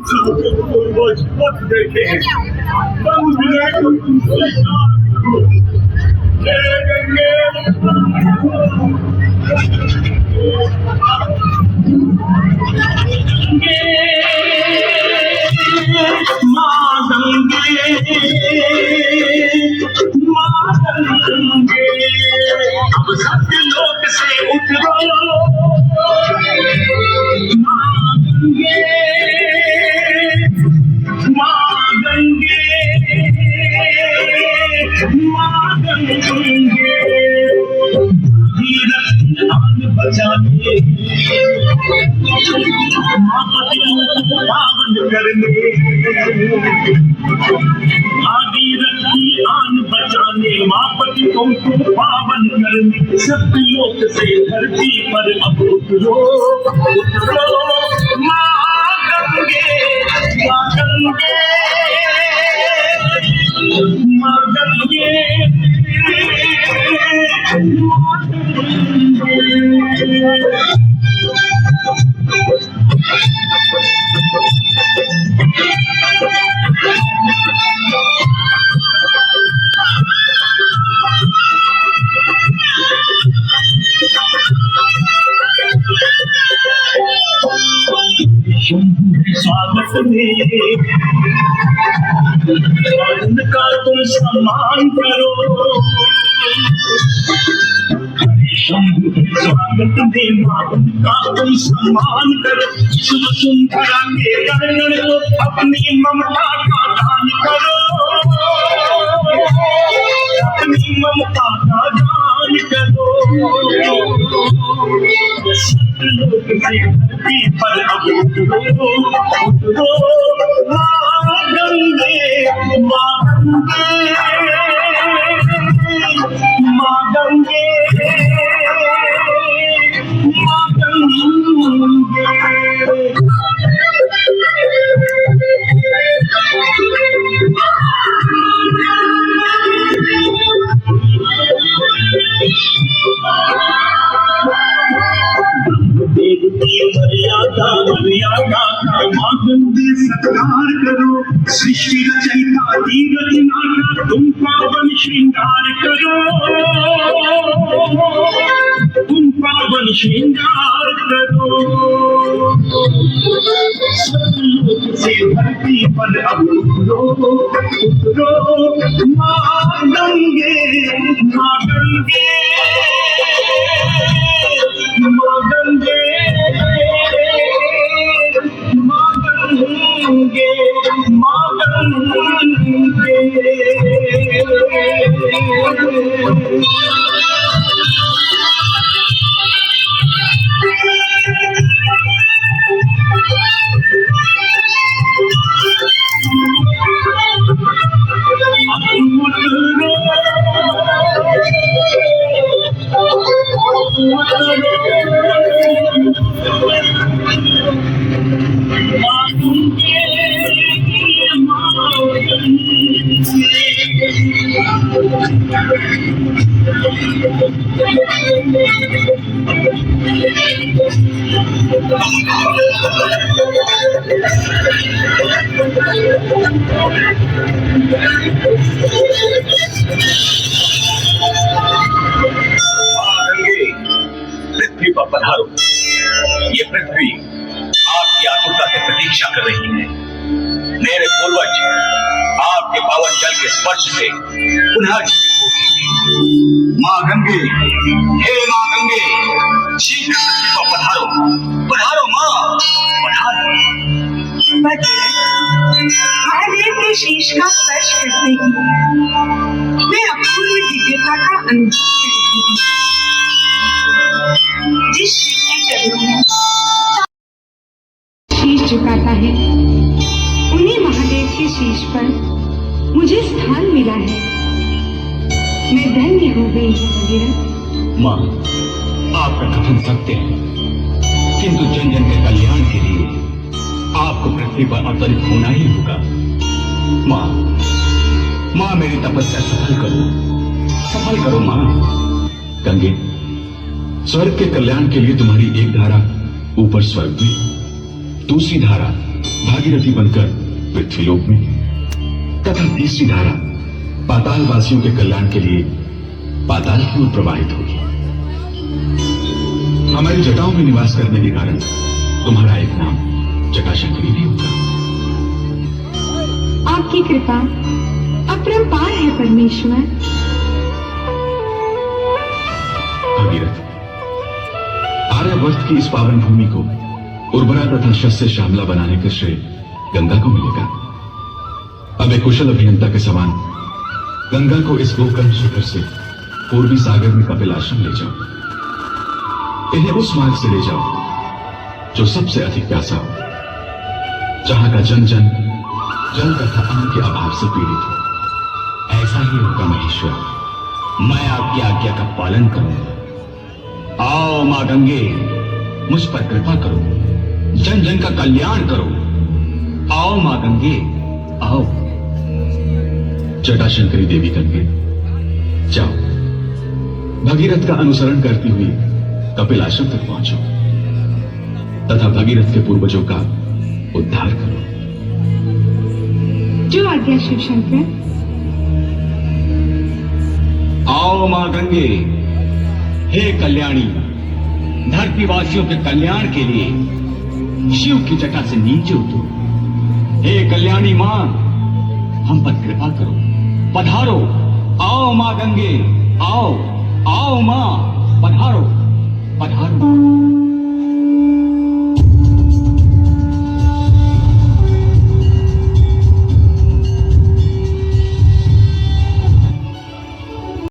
पूर्वज पथ देखे बंद विनय को तुम स्वीकार करो। जय गंगे मां गंगे मां गंगे अब सत्यलोक से उतरो मां गंगे मां गंगे मां गंगे धीरज बचाने पावन करने भागीरथी आन बचाने माँ पतितों को पावन करने सत्यलोक से धरती पर अब उतरो उतरो माँ गंगे माँ गंगे माँ गंगे माँ गंगे। स्वागत में का तुम सम्मान करो स्वागत में का तुम सम्मान करो शुभ सुंदरा के गणगण को अपनी ममता का दान करो अपनी ममता का दान करो सत्यलोक से धरती पर अब उतरो उतरो मां गंगे मां गंगे मां गंगे। मर्यादा मर्यादा का मां गंगे सत्कार करो सृष्टि रचयिता धीरज नाथा तुम पावन श्रृंगार करो तुम पावन श्रृंगार करो सत्यलोक से धरती पर अब उतरो उतरो मां गंगे मां गंगे मां गंगे मां गंगे मां गंगे। पृथ्वी पर पधारो। ये पृथ्वी आपकी आतुरता से प्रतीक्षा कर रही है। मेरे पूर्वज आपके पावन जल के स्पर्श से पुनः जीवित होगी। मां गंगे, हे मां गंगे, शीघ्र पृथ्वी पर पधारो, पधारो मां, पधारो। महादेव के शीश का स्पर्श करते ही मैं अपूर्व दिव्यता का अनुभव करती हूँ। जिस शिव के चरणों में शीश झुकाता है उन्हीं महादेव के शीश पर मुझे स्थान मिला है। मैं धन्य हो गई हूँ भगीरथ। माँ, आपका कथन सत्य है, किंतु जन जन के कल्याण के लिए आपको पृथ्वी पर अवतरित होना ही होगा। माँ, माँ मेरी तपस्या सफल करो माँ। गंगे, स्वर्ग के कल्याण के लिए तुम्हारी एक धारा ऊपर स्वर्ग में, दूसरी धारा भागीरथी बनकर पृथ्वीलोक में तथा तीसरी धारा पाताल वासियों के कल्याण के लिए पाताल की ओर प्रवाहित होगी। हमारी जटाओं में निवास करने के कारण तुम्हारा एक नाम जटाशंकरी भी होगा। आपकी कृपा अपरंपार है परमेश्वर। भागीरथ, आर्यवर्त की इस पावन भूमि को उर्वरा तथा शस्य श्यामला बनाने का श्रेय गंगा को मिलेगा। अब एक कुशल अभियंता के समान गंगा को इस गोकर्ण शिखर से पूर्वी सागर में कपिल आश्रम ले जाओ। इन्हें उस मार्ग से ले जाओ जो सबसे अधिक प्यासा हो, जहां का जन जन जल तथा अन्न के अभाव से पीड़ित हो। ऐसा ही होगा महेश्वर, मैं आपकी आज्ञा का पालन करूंगा। आओ मां गंगे, मुझ पर कृपा करो, जन जन का कल्याण करो। आओ मां गंगे, आओ। जटाशंकरी देवी गंगे, जाओ भगीरथ का अनुसरण करती हुई कपिल आश्रम तक पहुंचो तथा भगीरथ के पूर्वजों का उद्धार करो। जो आज्ञा शिव शंकर। आओ मां गंगे, हे कल्याणी, धरतीवासियों के कल्याण के लिए शिव की जटा से नीचे उतरो। हे कल्याणी मां, हम पर कृपा करो, पधारो। आओ मां गंगे, आओ, आओ मां।